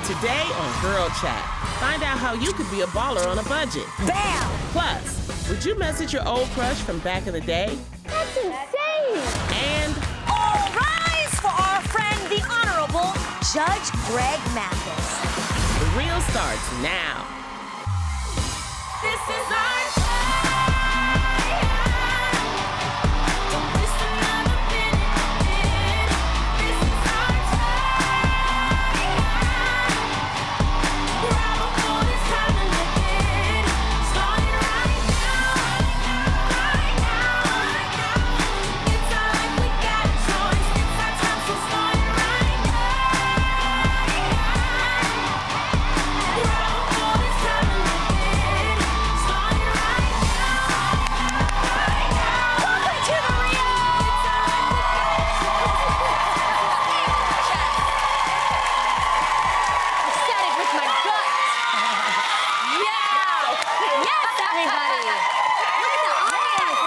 Today on Girl Chat, find out how you could be a baller on a budget. Bam! Plus, would you message your old crush from back in the day? That's insane! And all rise for our friend, the Honorable Judge Greg Mathis. the real starts now. This is our time. Don't waste another minute. This is our time. Grab a hold, it's time to live it. Starting right now. Right now. It's our life, we got a choice. It's our time, so starting right now. Grab a hold, it's time to live it. Starting right now. Right now. Welcome to the Rio! I said it with my gut. Yeah! Yes, everybody! Look at the audience.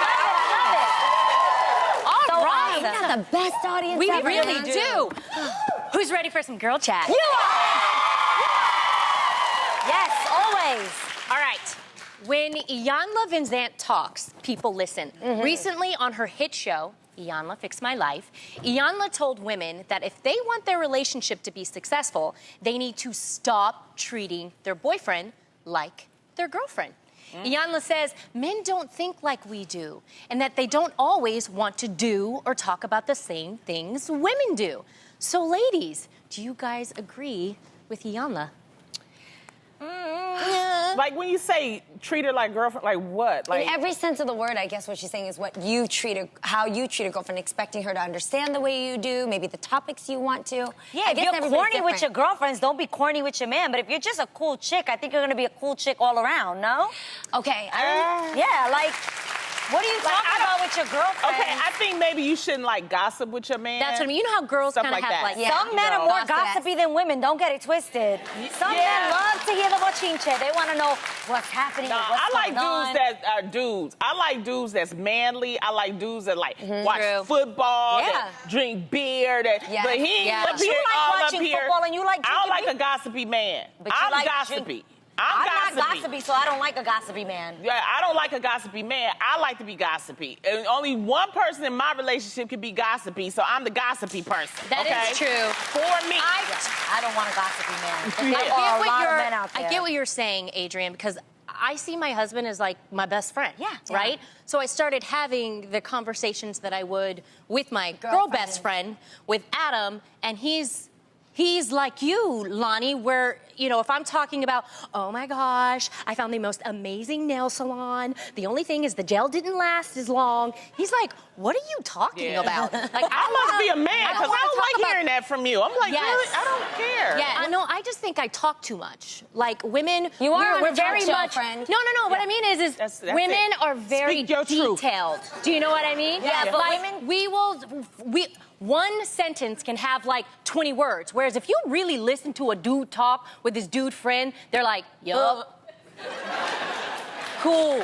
I love it. All right. We got the best audience We ever. really do. Who's ready for some girl chat? You are! Yes, always. All right. When Iyanla Vanzant talks, people listen. Recently on her hit show, Iyanla Fix My Life, Iyanla told women that if they want their relationship to be successful, they need to stop treating their boyfriend like their girlfriend. Iyanla says men don't think like we do, and that they don't always want to do or talk about the same things women do. So ladies, do you guys agree with Iyanla? Like when you say treat her like girlfriend, like what? Like In every sense of the word, I guess what she's saying is what you treat her, how you treat a girlfriend, expecting her to understand the way you do, maybe the topics you want to. Yeah, I if guess you're everybody's corny with your different. girlfriends, don't be corny with your man. But if you're just a cool chick, I think you're gonna be a cool chick all around, no? Okay, Yeah, like, what are you talking about with your girlfriend? okay, I think maybe you shouldn't like gossip with your man. That's what I mean. You know how girls Stuff kind of like have that. like Yeah. Some men are No. more Gossip. gossipy than women. Don't get it twisted. Some men love to hear the bochinche. They want to know what's happening. No, and what's I like going on. dudes that are dudes. I like dudes that's manly. I like dudes that like watch True. football, Yeah. that drink beer, that Yeah. but he ain't Yeah. up But you here like all watching up here. football and you like I don't drinking like a gossipy man. But you I'm like gossipy. drink- I'm not gossipy, so I don't like a gossipy man. Yeah, I don't like a gossipy man. I like to be gossipy. And only one person in my relationship can be gossipy, so I'm the gossipy person. That okay? is true. For me. I don't want a gossipy man. But Yeah. there I are a get lot what of you're. men out there. I get what you're saying, Adrian, because I see my husband as like my best friend. Yeah. Right. So I started having the conversations that I would with my girl best friend, with Adam, and he's like you, Lonnie, where, you know, if I'm talking about, oh my gosh, I found the most amazing nail salon. The only thing is the gel didn't last as long. He's like, what are you talking Yeah. about? Like, I must be a man because I wanna don't talk like about- hearing that from you. I'm like, Yes. really? I don't care. Yeah, no, I just think I talk too much. Like women, You are we're on a very talk show, much. friend. No. What I mean is That's women it. are very Speak your truth. detailed. Do you know what I mean? Yeah, but like, women- we one sentence can have like 20 words. Whereas if you really listen to a dude talk with his dude friend, they're like, yup. Cool.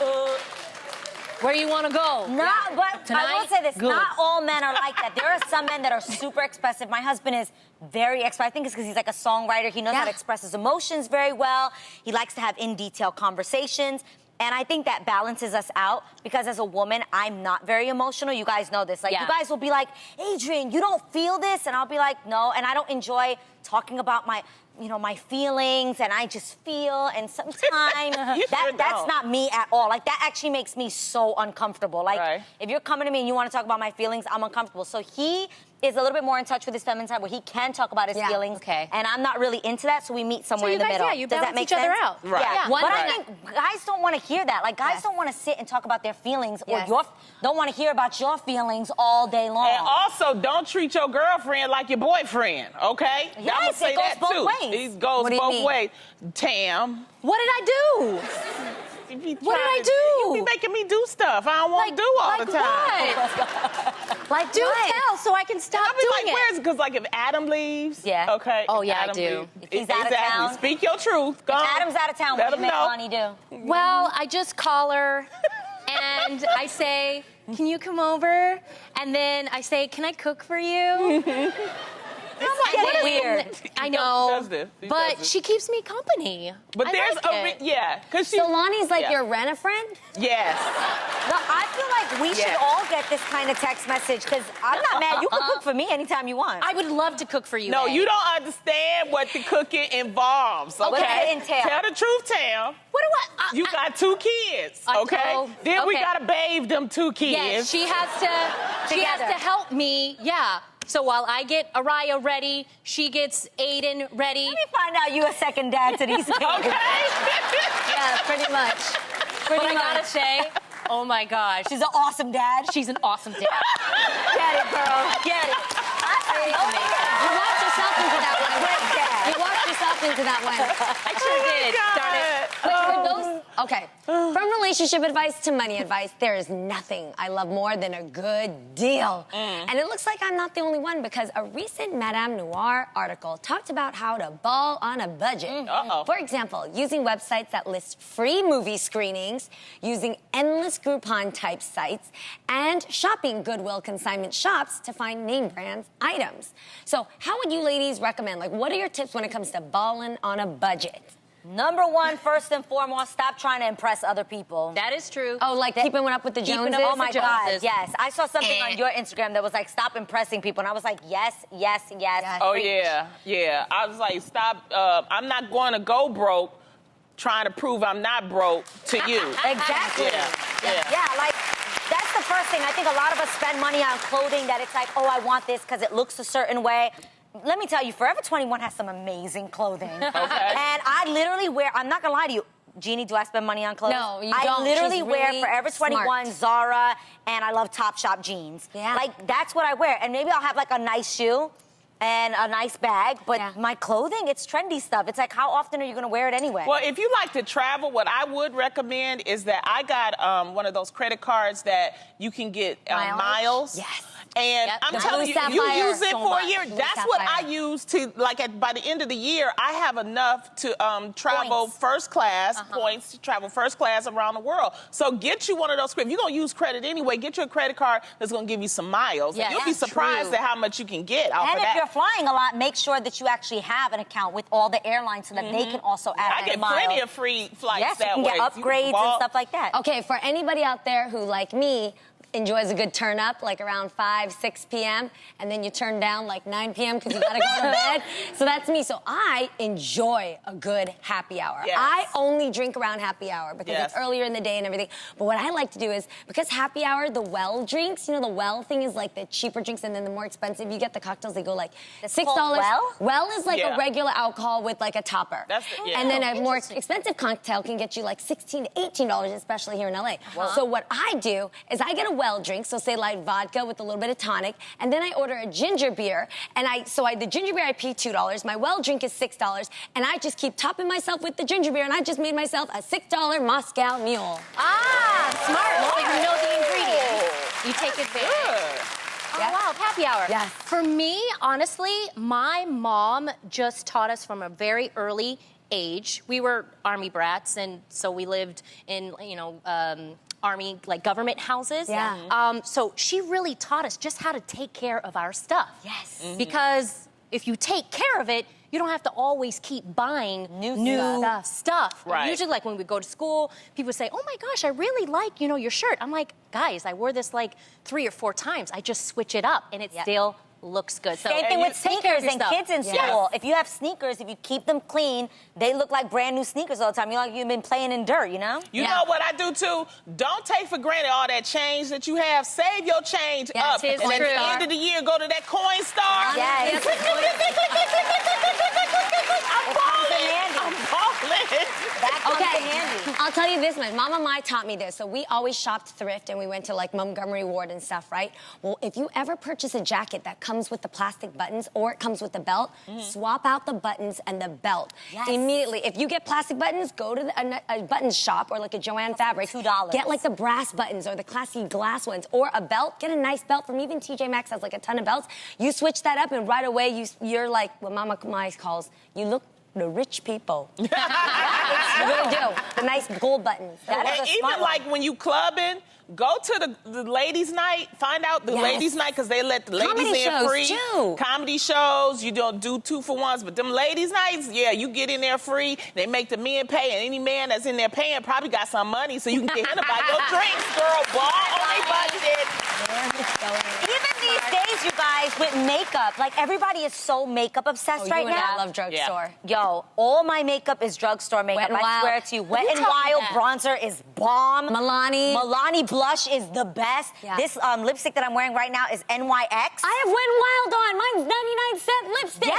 Where you want to go? Not, but I will Tonight? say this: Good. not all men are like that. There are some men that are super expressive. My husband is very expressive. I think it's because he's like a songwriter. He knows how to express his emotions very well. He likes to have in-detail conversations. And I think that balances us out because as a woman, I'm not very emotional. You guys know this. Like, Yeah. you guys will be like, Adrian, you don't feel this? And I'll be like, no. And I don't enjoy talking about my feelings, and I just feel, and sometimes You sure that's don't. not me at all. Like, that actually makes me so uncomfortable. Like, Right. if you're coming to me and you want to talk about my feelings, I'm uncomfortable. So he is a little bit more in touch with his feminine side where he can talk about his Yeah. feelings. Okay. And I'm not really into that, so we meet somewhere you in the guys, middle. yeah, you Does that balance make each other sense? out. Right. Yeah. But I Right. think guys don't want to hear that. Like, guys Yes. don't want to sit and talk about their feelings Yes. or don't want to hear about your feelings all day long. And also, don't treat your girlfriend like your boyfriend, okay? Yes, I'ma it say goes that both too. ways. It goes What do you both mean? ways. Tam. What did I do? What did I do? You be making me do stuff I don't want to do all like the time. What? Like, Do what? tell so I can stop I be doing like, it. where's because like if Adam leaves, Yeah. okay. Oh, if yeah, I Adam do. leaves- If he's out of exactly. town. Speak your truth. Go on. Adam's out of town. Let What do him you make know. Lonnie do? Well, I just call her and I say, can you come over? And then I say, can I cook for you? It's getting what is- weird. I know, does this. He but does this. she keeps me company. But I there's like it. because she. So Lonnie's like Yeah. your rent-a-friend? Yes. No, I feel like we should Yeah. all get this kind of text message because I'm not mad. You can cook for me anytime you want. I would love to cook for you. No, A. you don't understand what the cooking involves. Okay. What does it entail? Tell the truth, Tam. What do I? You got 2 kids, okay? oh, Then we okay. gotta bathe them 2 kids. Yes, she has to. She has Together. to help me. Yeah. So while I get Araya ready, she gets Aiden ready. Let me find out you a second dad to these kids. Okay. Yeah, pretty much. But I gotta say, oh my gosh, She's an awesome dad. she's an awesome dad. Get it, girl. Get it. You walked yourself into that one. Great dad. You walked yourself into that one. I sure did. Darn it. Okay, from relationship advice to money advice, there is nothing I love more than a good deal. And it looks like I'm not the only one because a recent Madame Noir article talked about how to ball on a budget. Uh-oh. For example, using websites that list free movie screenings, using endless Groupon-type sites, and shopping Goodwill consignment shops to find name brand items. So how would you ladies recommend? Like, what are your tips when it comes to balling on a budget? Number one, first and foremost, stop trying to impress other people. That is true. Oh, like keeping up with the Keeping Joneses? up Oh my the God, Joneses. yes. I saw something on your Instagram that was like, stop impressing people. And I was like, yes, yes, yes. Oh, Preach. yeah. I was like, stop. I'm not going to go broke trying to prove I'm not broke to you. Exactly. Yeah. Like, that's the first thing. I think a lot of us spend money on clothing that it's like, oh, I want this because it looks a certain way. Let me tell you, Forever 21 has some amazing clothing. Okay. And I literally wear, I'm not gonna lie to you, Jeannie, do I spend money on clothes? No, you I don't. literally She's wear really Forever 21, smart. Zara, and I love Topshop jeans. Yeah. Like, that's what I wear. And maybe I'll have like a nice shoe and a nice bag, but Yeah. my clothing, it's trendy stuff. It's like, how often are you gonna wear it anyway? Well, if you like to travel, what I would recommend is that I got one of those credit cards that you can get miles. Yes. And Yep. I'm The telling blue you, you sapphire, use it so for a much. year. Blue That's what I sapphire. use to, like, by the end of the year, I have enough to travel Points. first class, points to travel first class around the world. So get you one of those. If you're going to use credit anyway, get you a credit card that's going to give you some miles. Yeah, and you'll be that's surprised true. at how much you can get off and of if that. you're flying a lot, make sure that you actually have an account with all the airlines so that they can also add I get miles. plenty of free flights Yes, you that can way. get upgrades and walk. stuff like that. Okay, for anybody out there who, like me, enjoys a good turn up, like around 5, 6 p.m., and then you turn down like 9 p.m. because you gotta go to bed. So that's me. So I enjoy a good happy hour. Yes. I only drink around happy hour because Yes. it's earlier in the day and everything. But what I like to do is, because happy hour, the well drinks, you know, the well thing is like the cheaper drinks, and then the more expensive you get the cocktails, they go like It's $6. called Well? Well is like Yeah. a regular alcohol with like a topper. That's the- yeah. And then a more expensive cocktail can get you like $16 to $18, especially here in LA. So what I do is I get a well drink, so say like vodka with a little bit of tonic, and then I order a ginger beer, and the ginger beer I pay $2, my well drink is $6, and I just keep topping myself with the ginger beer, and I just made myself a $6 Moscow Mule. Smart. So you know the ingredients. You take advantage. Oh, Yeah. wow, happy hour. Yes. For me, honestly, my mom just taught us from a very early age. We were Army brats, and so we lived in, Army, like, government houses. Yeah. So she really taught us just how to take care of our stuff. Yes. Because if you take care of it, you don't have to always keep buying new stuff. Right. Usually, like when we go to school, people say, "Oh my gosh, I really like, your shirt." I'm like, "Guys, I wore this like 3 or 4 times. I just switch it up, and it still looks good." So Same thing with take care of sneakers your and stuff. kids in school. If you have sneakers, if you keep them clean, they look like brand new sneakers all the time. You're like you've been playing in dirt, you know? You know what I do too? Don't take for granted all that change that you have. Save your change Yes, up. it's And at true. the end of the year, go to that coin star. Yes. I'm It comes in balling. handy. I'm balling. That comes in Okay, handy. I'll tell you this much. Mama Mai taught me this. So we always shopped thrift, and we went to like Montgomery Ward and stuff, right? Well, if you ever purchase a jacket that comes with the plastic buttons or it comes with the belt, swap out the buttons and the belt. Yes. Immediately. If you get plastic buttons, go to a buttons shop or like a Joanne Fabric. $2. Get like the brass buttons or the classy glass ones, or a belt. Get a nice belt from even TJ Maxx has like a ton of belts. You switch that up, and right away you're like what Mama Mai calls, you look the rich people. You really do. The nice gold buttons. That is And a smart even one. like when you clubbing, go to the ladies' night. Find out the Yes. ladies' night because they let the ladies Comedy in shows, free. too. Comedy shows. You don't do 2-for-1s, but them ladies' nights, yeah, you get in there free. They make the men pay, and any man that's in there paying probably got some money, so you can get him to buy your drinks, girl. Ball on their budget. Even these days, you guys, with makeup, like everybody is so makeup obsessed Oh, right you and now. I love drugstore. Yo, all my makeup is drugstore makeup. Wet n I Wild. swear to you. Wet Who and taught you Wild that? bronzer is bomb. Milani. Milani blush is the best. Yeah. This lipstick that I'm wearing right now is NYX. I have Wet n Wild on. Mine's 99-cent lipstick.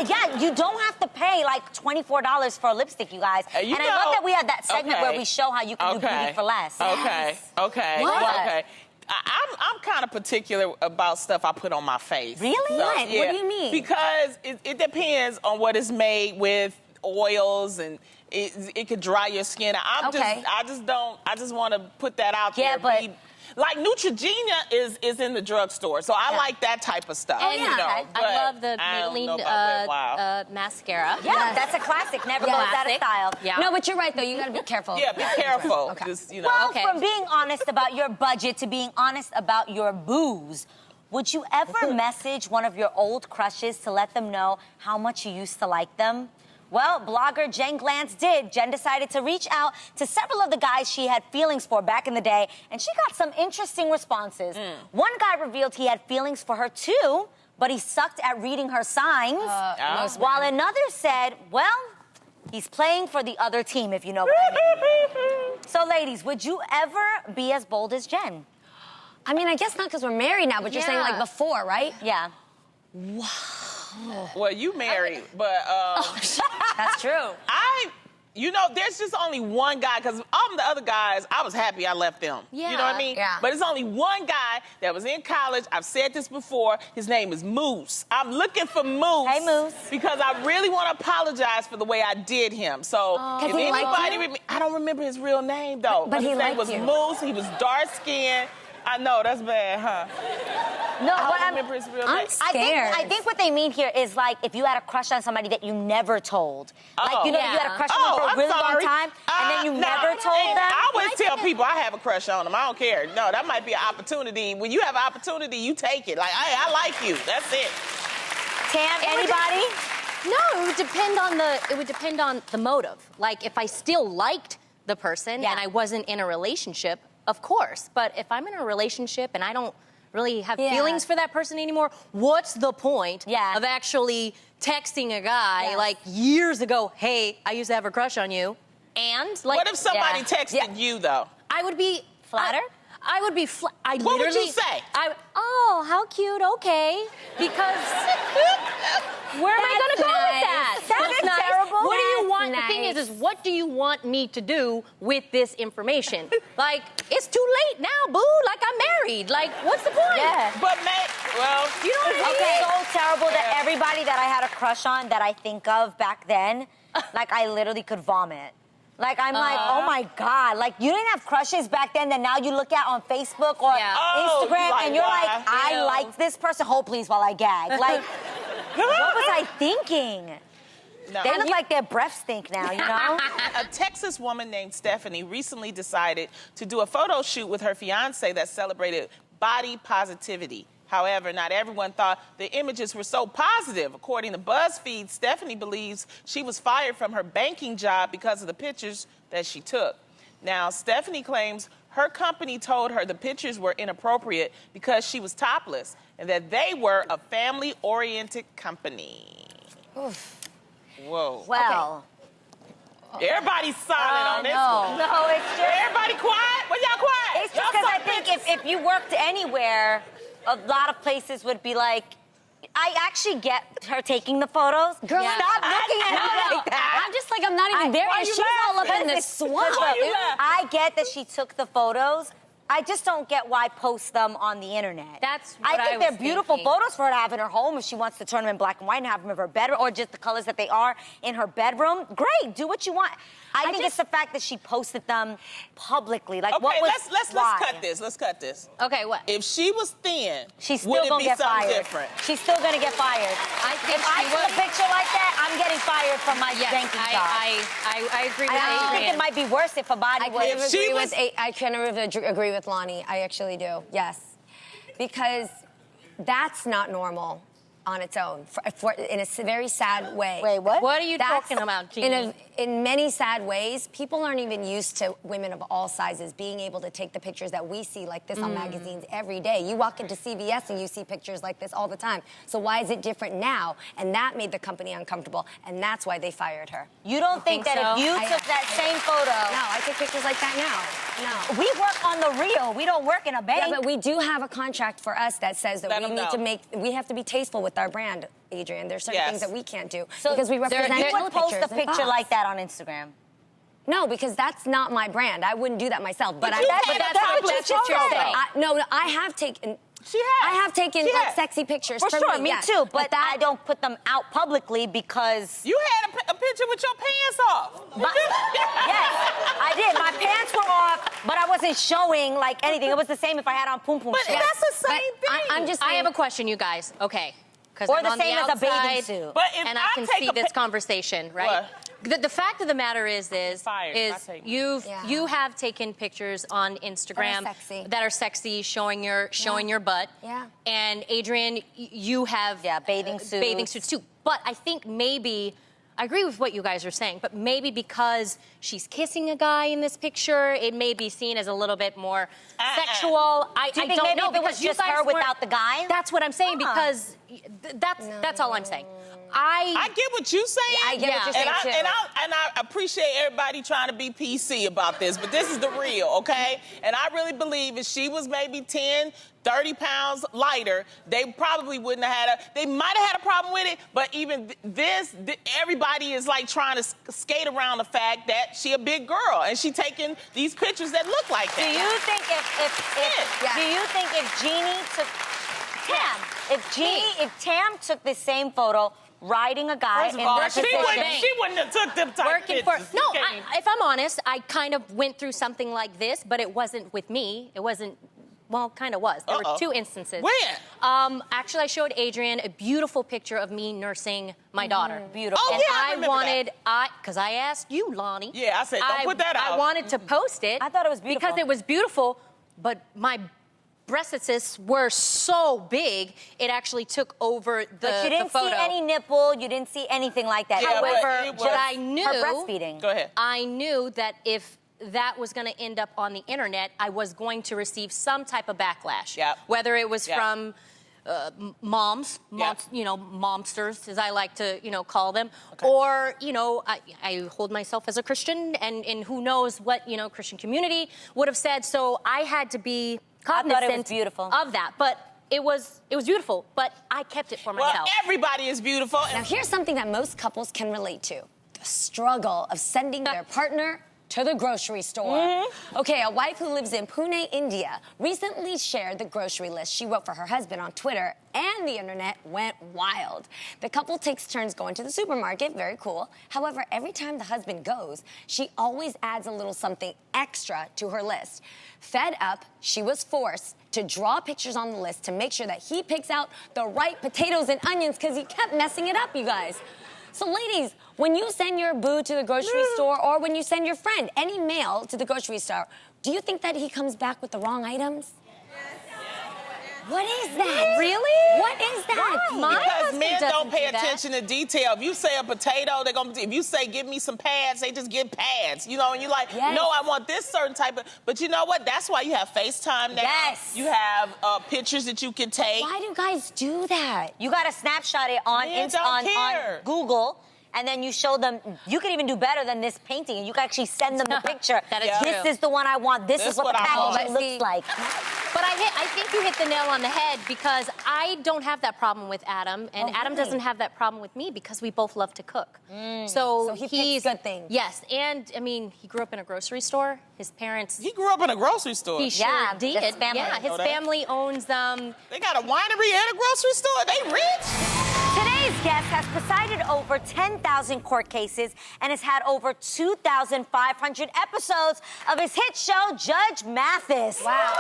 Yes, you don't have to pay like $24 for a lipstick, you guys. You and I know- love that we have that segment okay. where we show how you can do beauty for less. Okay. What? Okay. I'm kind of particular about stuff I put on my face. Really? What? What do you mean? Because it depends on what it's made with, oils, and it could dry your skin. I just want to put that out Yeah, there. but- Like Neutrogena is in the drugstore, so I like that type of stuff. And you know, I but love the I don't know Maybelline about Wet Wild. mascara. Yeah, that's a classic. Never goes out of Classic. style. Yeah. No, but you're right, though. You got to be careful. Yeah, be careful. Okay. Just, you know. Well, Okay. from being honest about your budget to being honest about your booze, would you ever message one of your old crushes to let them know how much you used to like them? Well, blogger Jen Glantz did. Jen decided to reach out to several of the guys she had feelings for back in the day, and she got some interesting responses. One guy revealed he had feelings for her too, but he sucked at reading her signs. While another said, well, he's playing for the other team, if you know what I mean. So, ladies, would you ever be as bold as Jen? I mean, I guess not because we're married now, but you're saying like before, right? Yeah. Well, you married, but That's true. there's just only one guy, because all the other guys, I was happy I left them. You know what I mean? Yeah. But it's only one guy that was in college. I've said this before. His name is Moose. I'm looking for Moose. Hey, Moose. Because I really want to apologize for the way I did him. So if he liked anybody, you? I don't remember his real name, though. But he his name liked was you. Moose. He was dark-skinned. I know, that's bad, huh? No, I what don't remember his real name. I think what they mean here is like if you had a crush on somebody that you never told. Like, you know, you had a crush on them for a I'm really sorry. long time, and then you No. never told them. I always tell people I have a crush on them. I don't care. No, that might be an opportunity. When you have an opportunity, you take it. Like, hey, I like you. That's it. Tam, anybody? No, it would depend on the motive. Like if I still liked the person Yeah. and I wasn't in a relationship, of course. But if I'm in a relationship and I don't really have feelings for that person anymore, what's the point of actually texting a guy like years ago, hey, I used to have a crush on you? And like What if somebody texted you, though? I would be Flattered? I would be What would you say? Oh, how cute, okay. Because where am I going to go with that? That's terrible. What do you That's want? The thing is what do you want me to do with this information? Like, it's too late now, boo. Like, I'm married. Like, what's the point? Yeah. But, well... You know what I mean? Okay. So terrible that everybody that I had a crush on that I think of back then, like I literally could vomit. Like, I'm like, oh my God. Like, you didn't have crushes back then that now you look at on Facebook or Oh, Instagram and you're like, why? I like this person. Hold please while I gag. Like, what was I thinking? No. They look like their breath stink now, you know? A Texas woman named Stephanie recently decided to do a photo shoot with her fiancé that celebrated body positivity. However, not everyone thought the images were so positive. According to BuzzFeed, Stephanie believes she was fired from her banking job because of the pictures that she took. Now, Stephanie claims her company told her the pictures were inappropriate because she was topless and that they were a family-oriented company. Oof. Whoa. Well. Everybody's silent on this one. No, it's just... Everybody quiet? What y'all quiet? It's just because I think if you worked anywhere, a lot of places would be like, I actually get her taking the photos. Girl, stop looking at me like that. I'm just like, I'm not even there. why And you she's all up in laughing? the swamp. Why you laughing? I get that she took the photos. I just don't get why post them on the internet. That's what I think I they're was beautiful thinking. photos for her to have in her home if she wants to turn them in black and white and have them in her bedroom, or just the colors that they are in her bedroom. Great, do what you want. I think it's the fact that she posted them publicly. Like, Okay, what was let's why? cut this. Let's cut this. Okay, what? If she was thin, She's would still it gonna be get something fired. different? She's still gonna get fired. I think If I she took a would. picture like that, I'm getting fired fired from my banking job. I agree with I think Adrian. it might be worse if a body was. I kind of agree with Lonnie. I actually do. Yes, because that's not normal on its own. In a very sad way. Wait, what? What are you talking about, Jeannie? In many sad ways, people aren't even used to women of all sizes being able to take the pictures that we see like this on magazines every day. You walk into CVS and you see pictures like this all the time. So why is it different now? And that made the company uncomfortable, and that's why they fired her. You don't think that so? if you took that same photo? No, I take pictures like that now. No. We work on the real. We don't work in a bank. Yeah, but we do have a contract for us that says that Let we them need to know. we have to be tasteful with our brand, Adrian. There's certain Yes. things that we can't do So because we represent you would post pictures a and picture thoughts. like that on Instagram. No, because that's not my brand. I wouldn't do that myself. But you I'm had that's a public what you're photo, saying. though. I have taken. She has. I have taken She like has. sexy pictures For sure, me yes. too. But that I don't put them out publicly because. You had a picture with your pants off. Yes, I did. My pants were off, but I wasn't showing like anything. It was the same if I had on poom poom But shorts. that's the same But thing. I'm just. I saying- have a question, you guys. Okay. Because Or I'm the on same the as a bathing outside, suit. But if and I I can take see a this pic- conversation, right? The fact of the matter is Fired if I take one. you have taken pictures on Instagram sexy. that are sexy, showing your butt. Yeah. And Adrian, you have bathing suits. bathing suits too. But I think maybe. I agree with what you guys are saying, but maybe because she's kissing a guy in this picture, it may be seen as a little bit more sexual. I Do you think don't maybe know if it was because you just guys her weren't- without the guy? That's what I'm saying Huh. because that's all I'm saying. I get what you're saying. I get what you're and saying, too. And I appreciate everybody trying to be PC about this, but this is the real, okay? And I really believe if she was maybe 10, 30 pounds lighter, they probably wouldn't have they might have had a problem with it, but even everybody is like trying to skate around the fact that she a big girl and she taking these pictures that look like Do that. you think Yeah. do you think if Jeannie took if Tam took the same photo riding a guy First of in all, their she position, wouldn't have took them type Working for pictures. no, You can't even- if I'm honest, I kind of went through something like this, but it wasn't with me. It wasn't. Well, kind of was. There were two instances. Where? Actually, I showed Adrian a beautiful picture of me nursing my daughter. beautiful. Oh, And yeah, I I remember wanted, because I asked you, Lonnie. Yeah, I said, don't put that I out. wanted to post it. I thought it was beautiful. Because it was beautiful, but my breasts were so big, it actually took over the But you didn't photo. see any nipple. You didn't see anything like that. Yeah, but However, it was- but I knew. Her breastfeeding. Go ahead. I knew that if that was going to end up on the internet, I was going to receive some type of backlash. Yep. Whether it was Yep. from moms, Yep. momsters, as I like to, call them, or, I hold myself as a Christian, and who knows what, Christian community would have said. So I had to be cognizant thought it was beautiful. of that. But it was beautiful, but I kept it for Well, myself. everybody is beautiful. Now, here's something that most couples can relate to: the struggle of sending their partner to the grocery store. Okay, a wife who lives in Pune, India, recently shared the grocery list she wrote for her husband on Twitter, and the internet went wild. The couple takes turns going to the supermarket, very cool. However, every time the husband goes, she always adds a little something extra to her list. Fed up, she was forced to draw pictures on the list to make sure that he picks out the right potatoes and onions because he kept messing it up, you guys. So ladies, when you send your boo to the grocery store, or when you send your friend, any male, to the grocery store, do you think that he comes back with the wrong items? What is that? Really? What is that? My Because husband men doesn't don't pay do that. attention to detail. If you say a potato, they're gonna. If you say give me some pads, they just get pads. And you're like, Yes. no, I want this certain type of. But you know what? That's why you have FaceTime now. Yes. You have pictures that you can take. Why do guys do that? You got to snapshot it on Men don't on care. Google, and then you show them. You can even do better than this painting, and you can actually send them the picture. That is This true. is the one I want. This This is what what the I packaging want. looks like. But I think you hit the nail on the head, because I don't have that problem with Adam, and Oh, Adam really? doesn't have that problem with me, because we both love to cook. So he picks he's good things. Yes, and I mean, he grew up in a grocery store. His parents. He grew up in a grocery store. He sure Yeah, did. his family. Yeah, I his know that. family owns They got a winery and a grocery store. They rich. Today's guest has presided over 10,000 court cases and has had over 2,500 episodes of his hit show, Judge Mathis. Wow.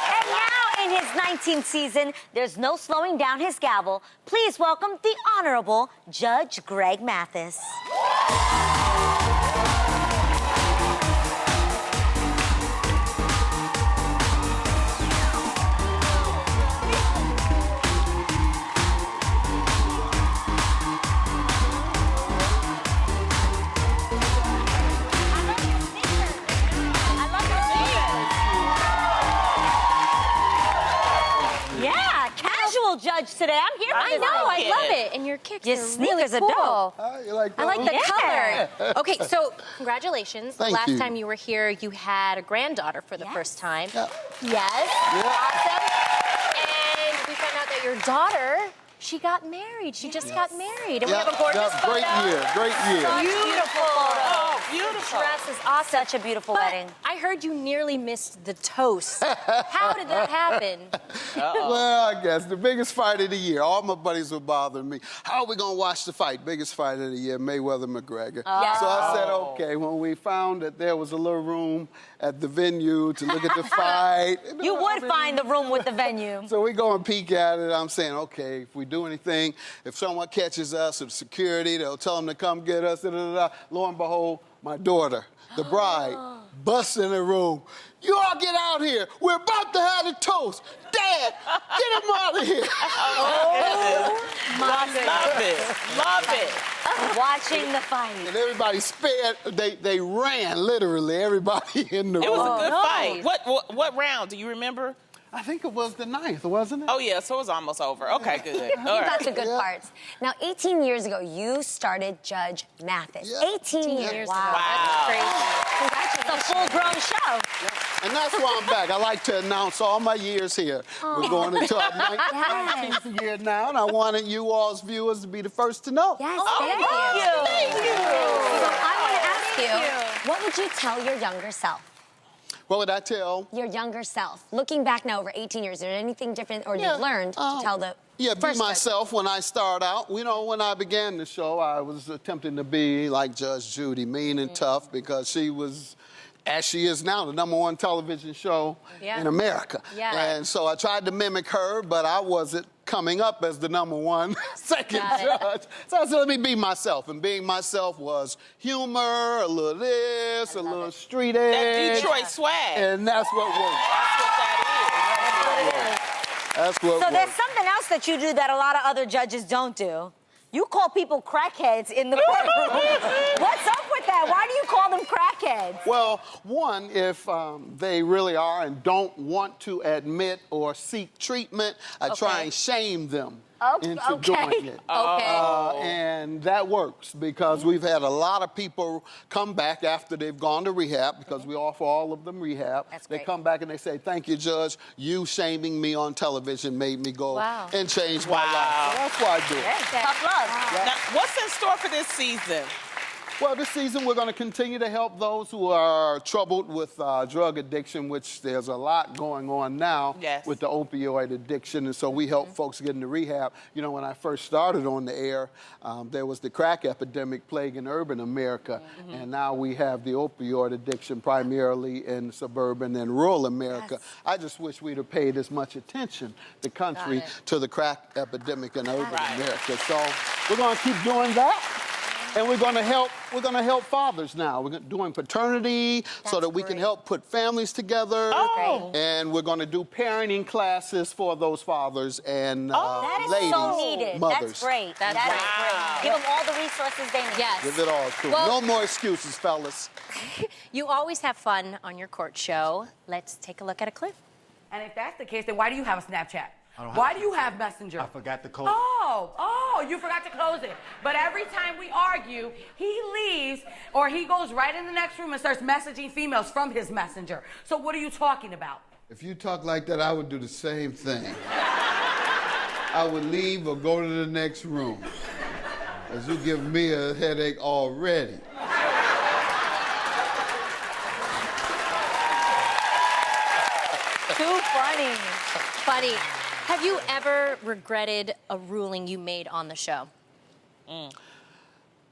And now in his 19th season, there's no slowing down his gavel. Please welcome the Honorable Judge Greg Mathis. Judge today. I'm here for I this. know, I it. love it. And your kicks Your are sneakers really are cool. dope. You like I like the Yeah. color. Okay, so congratulations. Thank the last you. time you were here, you had a granddaughter for the Yes. first time. Yeah. Yes. Yeah. Awesome. And we found out that your daughter, she got married. She just got married. And we have a gorgeous photo. Great year, great year. Beautiful photo. Oh, beautiful. Dress is awesome. Such a beautiful But wedding. I heard you nearly missed the toast. How did that happen? Well, I guess the biggest fight of the year. All my buddies were bothering me. How are we gonna watch the fight? Biggest fight of the year, Mayweather-McGregor. Yes. So I said, okay. When we found that there was a little room at the venue to look at the fight. You would find the room with the venue. So we go and peek at it. I'm saying, okay, if we do anything, if someone catches us or the security, they'll tell them to come get us. Da, da, da, da. Lo and behold, my daughter, the bride, busts in the room. You all get out here. We're about to have a toast. Dad, get him out of here. Love it. Love it. Watching the fight. And everybody spared. They ran, literally, everybody in the room. It was a good no. fight. What round? Do you remember? I think it was the 9th, wasn't it? Oh, yeah, so it was almost over. Okay, good. All You got right. the good parts. Now, 18 years ago, you started Judge Mathis. Yeah. 18 years ago. Wow. That's It's a full-grown show. And that's why I'm back. I like to announce all my years here. We're going into our 19th year now, and I wanted you all's viewers to be the first to know. Yes, Thank thank you. you. So I want to ask you, what would you tell your younger self? What would I tell? Your younger self. Looking back now over 18 years, is there anything different or you've learned to tell the Yeah, be first judge? myself when I start out. You know, when I began the show, I was attempting to be like Judge Judy, mean and tough, because she was, as she is now, the #1 television show in America. Yeah. And so I tried to mimic her, but I wasn't coming up as the #1 second judge. So I said, let me be myself. And being myself was humor, a little this, a little street That edge. Detroit swag. And that's what worked. That's what that That's what So worked. there's something else that you do that a lot of other judges don't do. You call people crackheads in the courtroom. What's up with that? Why do you call them crackheads? Well, one, if they really are and don't want to admit or seek treatment, I try and shame them into doing it. And that works, because we've had a lot of people come back after they've gone to rehab, because we offer all of them rehab. That's They great. come back and they say, thank you, Judge. You shaming me on television made me go Wow. and change my life. Wow. So that's why I do it. Tough love. is. Now, what's in store for this season? Well, this season we're going to continue to help those who are troubled with drug addiction, which there's a lot going on now with the opioid addiction. And so we help folks get into rehab. You know, when I first started on the air, there was the crack epidemic plaguing urban America. And now we have the opioid addiction primarily in suburban and rural America. I just wish we'd have paid as much attention, the country, to the crack epidemic in urban America. So we're going to keep doing that. And we're going to help fathers now. We're doing paternity so that we can help put families together. And we're going to do parenting classes for those fathers and That is ladies, so needed. mothers. That's great. That's That is great. Give them all the resources they need. Yes. Give it all to them. Well- No more excuses, fellas. You always have fun on your court show. Let's take a look at a clip. And if that's the case, then why do you have a Snapchat? Why do you have Messenger? I forgot to close. Oh, you forgot to close it. But every time we argue, he leaves or he goes right in the next room and starts messaging females from his Messenger. So what are you talking about? If you talk like that, I would do the same thing. I would leave or go to the next room, as you give me a headache already. Too funny. Buddy, have you ever regretted a ruling you made on the show?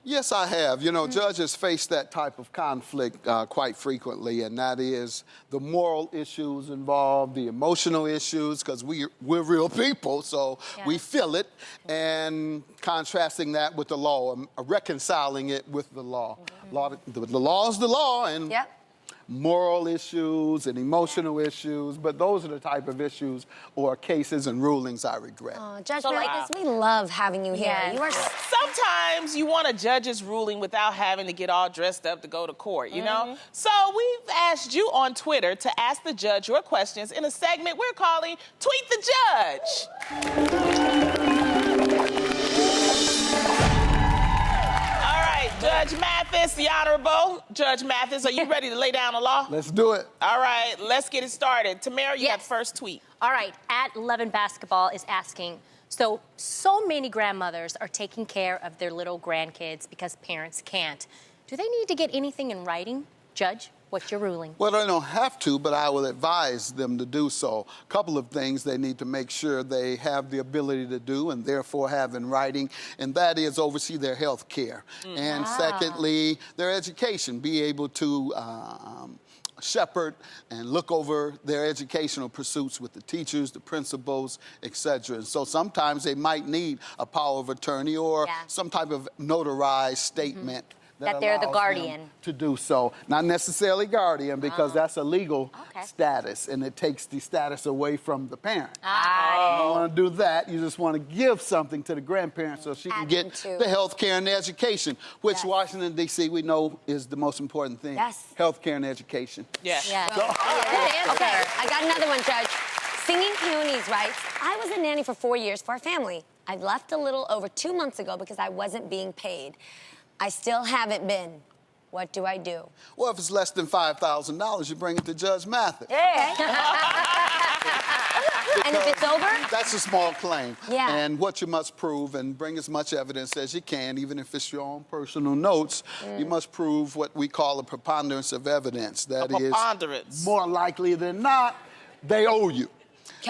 Yes, I have. You know, judges face that type of conflict quite frequently, and that is the moral issues involved, the emotional issues, because we're real people, so we feel it, and contrasting that with the law, reconciling it with the law. The law is the law, and moral issues and emotional issues, but those are the type of issues or cases and rulings I regret. Oh, Judge Mathis, we love having you here. Yes. You are Sometimes you want a judge's ruling without having to get all dressed up to go to court, you know? So we've asked you on Twitter to ask the judge your questions in a segment we're calling Tweet the Judge. Judge Mathis, the Honorable Judge Mathis, are you ready to lay down the law? Let's do it. All right, let's get it started. Tamara, you have first tweet. All right, at Love and Basketball is asking, so many grandmothers are taking care of their little grandkids because parents can't. Do they need to get anything in writing? Judge, what's your ruling? Well, they don't have to, but I will advise them to do so. A couple of things they need to make sure they have the ability to do and therefore have in writing, and that is oversee their health care. And secondly, their education, be able to shepherd and look over their educational pursuits with the teachers, the principals, etc. And so sometimes they might need a power of attorney or some type of notarized statement that they're the allows guardian. them to do so. Not necessarily guardian, because that's a legal status, and it takes the status away from the parent. You don't want to do that. You just want to give something to the grandparents so she can get the health care and the education, which Washington, D.C., we know is the most important thing. Health care and education. Okay, I got another one, Judge. Singing peonies writes, I was a nanny for 4 years for our family. I left a little over 2 months ago because I wasn't being paid. I still haven't been. What do I do? Well, if it's less than $5,000, you bring it to Judge Mathis. And if it's over? That's a small claim. And what you must prove, and bring as much evidence as you can, even if it's your own personal notes, you must prove what we call a preponderance of evidence. That is, more likely than not, they owe you.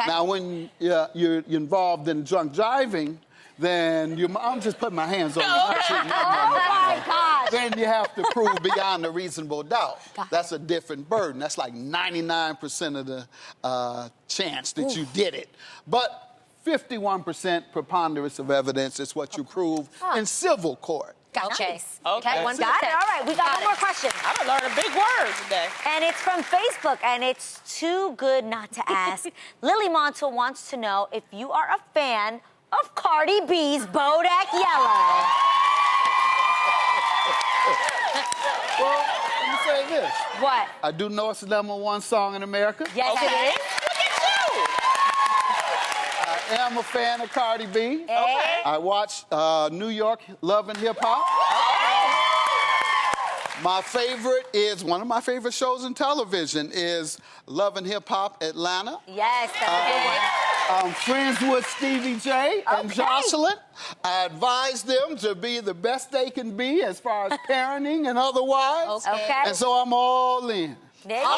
Now, when you're involved in drunk driving, then I'm just putting my hands on you. My God. Then you have to prove beyond a reasonable doubt. That's a different burden. That's like 99% of the chance that you did it. But 51% preponderance of evidence is what you prove in civil court. Okay. Okay. Got it. All right, we got one more question. I done learned a big word today. And it's from Facebook, and it's too good not to ask. Lily Montel wants to know if you are a fan of Cardi B's Bodak Yellow. Well, let me say this. What? I do know it's the #1 song in America. Yes, it is. I am a fan of Cardi B. Okay. I watch New York Love and Hip Hop. My favorite is, one of my favorite shows in television is Love and Hip Hop Atlanta. Yes, that's a good one. I'm friends with Stevie J and Jocelyn. I advise them to be the best they can be as far as parenting and otherwise. Okay. And so I'm all in. There you go.